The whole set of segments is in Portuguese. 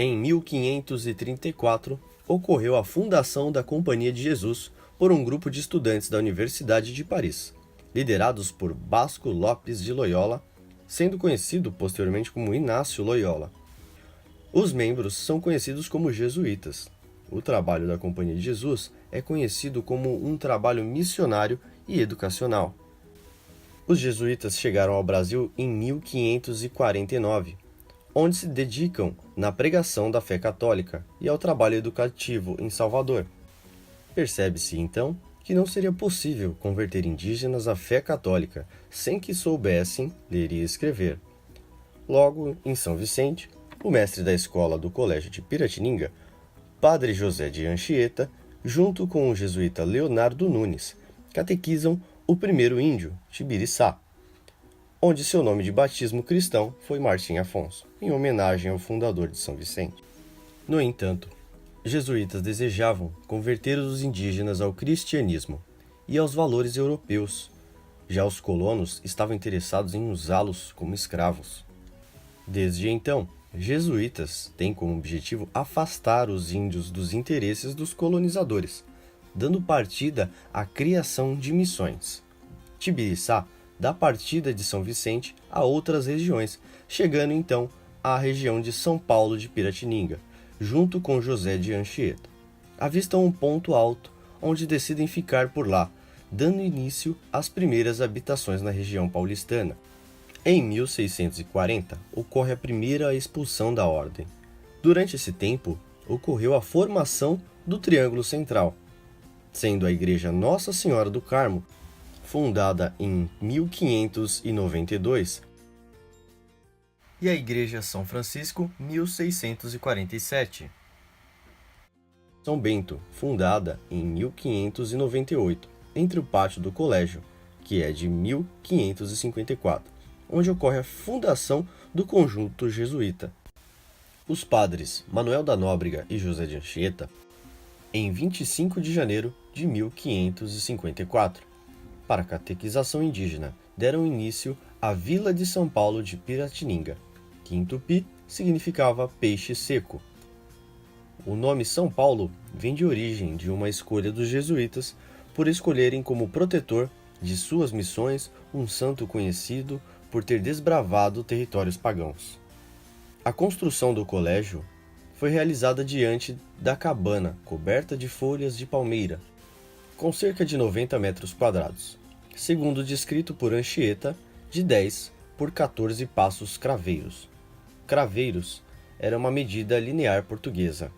Em 1534, ocorreu a fundação da Companhia de Jesus por um grupo de estudantes da Universidade de Paris, liderados por Vasco Lopes de Loyola, sendo conhecido posteriormente como Inácio Loyola. Os membros são conhecidos como jesuítas. O trabalho da Companhia de Jesus é conhecido como um trabalho missionário e educacional. Os jesuítas chegaram ao Brasil em 1549, onde se dedicam na pregação da fé católica e ao trabalho educativo em Salvador. Percebe-se, então, que não seria possível converter indígenas à fé católica sem que soubessem ler e escrever. Logo, em São Vicente, o mestre da escola do Colégio de Piratininga, Padre José de Anchieta, junto com o jesuíta Leonardo Nunes, catequizam o primeiro índio, Tibiriçá, onde seu nome de batismo cristão foi Martim Afonso, em homenagem ao fundador de São Vicente. No entanto, jesuítas desejavam converter os indígenas ao cristianismo e aos valores europeus. Já os colonos estavam interessados em usá-los como escravos. Desde então, jesuítas têm como objetivo afastar os índios dos interesses dos colonizadores, dando partida à criação de missões. Tibiriçá dá partida de São Vicente a outras regiões, chegando então à região de São Paulo de Piratininga, junto com José de Anchieta. Avistam um ponto alto, onde decidem ficar por lá, dando início às primeiras habitações na região paulistana. Em 1640, ocorre a primeira expulsão da ordem. Durante esse tempo, ocorreu a formação do Triângulo Central, sendo a Igreja Nossa Senhora do Carmo, fundada em 1592, e a Igreja São Francisco, 1647. São Bento, fundada em 1598, entre o pátio do colégio, que é de 1554, onde ocorre a fundação do conjunto jesuíta. Os padres Manuel da Nóbrega e José de Anchieta, em 25 de janeiro de 1554, para a catequização indígena, deram início à Vila de São Paulo de Piratininga, que em tupi significava peixe seco. O nome São Paulo vem de origem de uma escolha dos jesuítas por escolherem como protetor de suas missões um santo conhecido por ter desbravado territórios pagãos. A construção do colégio foi realizada diante da cabana coberta de folhas de palmeira, com cerca de 90 metros quadrados, segundo descrito por Anchieta, de 10 por 14 passos craveiros. Craveiros era uma medida linear portuguesa.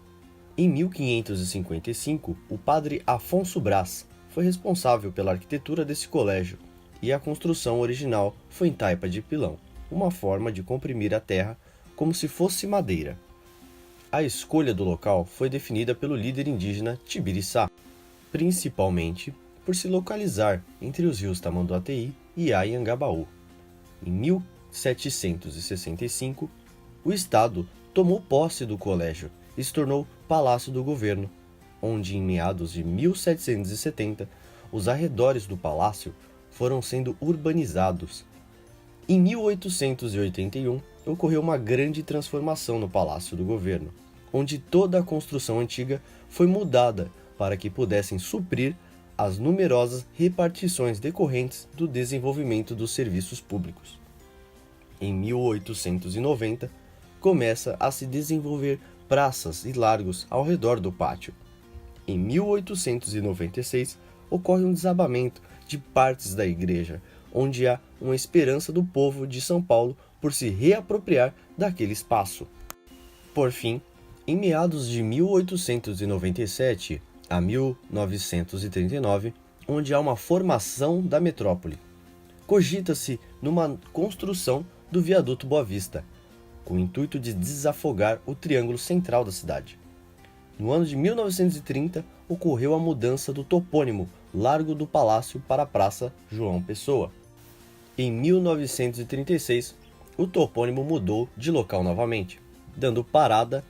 Em 1555, o padre Afonso Brás foi responsável pela arquitetura desse colégio, e a construção original foi em taipa de pilão, uma forma de comprimir a terra como se fosse madeira. A escolha do local foi definida pelo líder indígena Tibiriçá, principalmente por se localizar entre os rios Tamanduateí e Anhangabaú. Em 1765, o Estado tomou posse do colégio e se tornou Palácio do Governo, onde em meados de 1770 os arredores do palácio foram sendo urbanizados. Em 1881, ocorreu uma grande transformação no Palácio do Governo, onde toda a construção antiga foi mudada para que pudessem suprir as numerosas repartições decorrentes do desenvolvimento dos serviços públicos. Em 1890, começa a se desenvolver praças e largos ao redor do pátio. Em 1896, ocorre um desabamento de partes da igreja, onde há uma esperança do povo de São Paulo por se reapropriar daquele espaço. Por fim, em meados de 1897 a 1939, onde há uma formação da metrópole, cogita-se numa construção do viaduto Boa Vista, com o intuito de desafogar o triângulo central da cidade. No ano de 1930, ocorreu a mudança do topônimo Largo do Palácio para a Praça João Pessoa. Em 1936, o topônimo mudou de local novamente, dando parada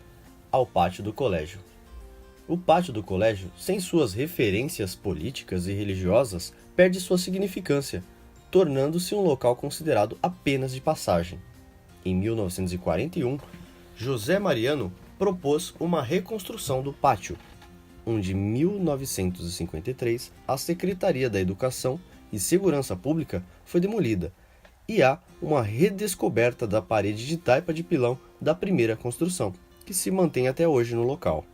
ao pátio do colégio. O pátio do colégio, sem suas referências políticas e religiosas, perde sua significância, tornando-se um local considerado apenas de passagem. Em 1941, José Mariano propôs uma reconstrução do pátio, onde em 1953 a Secretaria da Educação e Segurança Pública foi demolida, e há uma redescoberta da parede de taipa de pilão da primeira construção, que se mantém até hoje no local.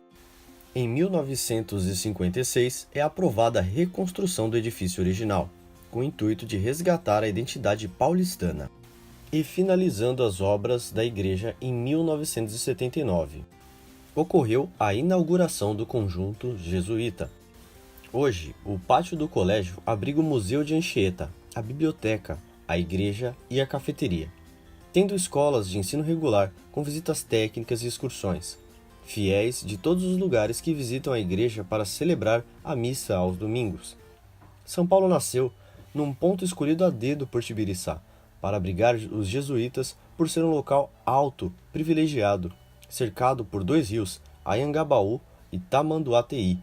Em 1956 é aprovada a reconstrução do edifício original, com o intuito de resgatar a identidade paulistana, e finalizando as obras da igreja em 1979. Ocorreu a inauguração do conjunto jesuíta. Hoje, o pátio do colégio abriga o Museu de Anchieta, a biblioteca, a igreja e a cafeteria, tendo escolas de ensino regular com visitas técnicas e excursões, fiéis de todos os lugares que visitam a igreja para celebrar a missa aos domingos. São Paulo nasceu num ponto escolhido a dedo por Tibiriçá, para abrigar os jesuítas por ser um local alto, privilegiado, cercado por dois rios, Anhangabaú e Tamanduateí,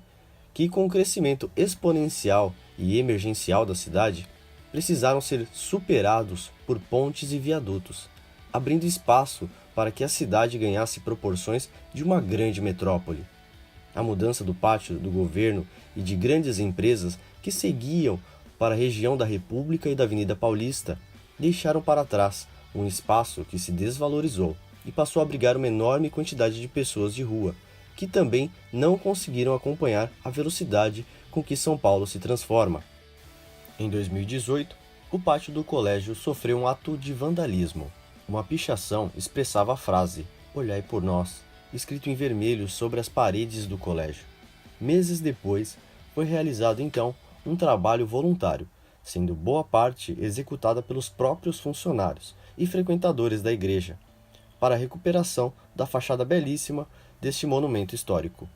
que com o crescimento exponencial e emergencial da cidade, precisaram ser superados por pontes e viadutos, abrindo espaço para que a cidade ganhasse proporções de uma grande metrópole. A mudança do pátio do governo e de grandes empresas que seguiam para a região da República e da Avenida Paulista deixaram para trás um espaço que se desvalorizou e passou a abrigar uma enorme quantidade de pessoas de rua, que também não conseguiram acompanhar a velocidade com que São Paulo se transforma. Em 2018, o pátio do colégio sofreu um ato de vandalismo. Uma pichação expressava a frase "Olhai por nós", escrito em vermelho sobre as paredes do colégio. Meses depois, foi realizado então um trabalho voluntário, sendo boa parte executada pelos próprios funcionários e frequentadores da igreja, para a recuperação da fachada belíssima deste monumento histórico.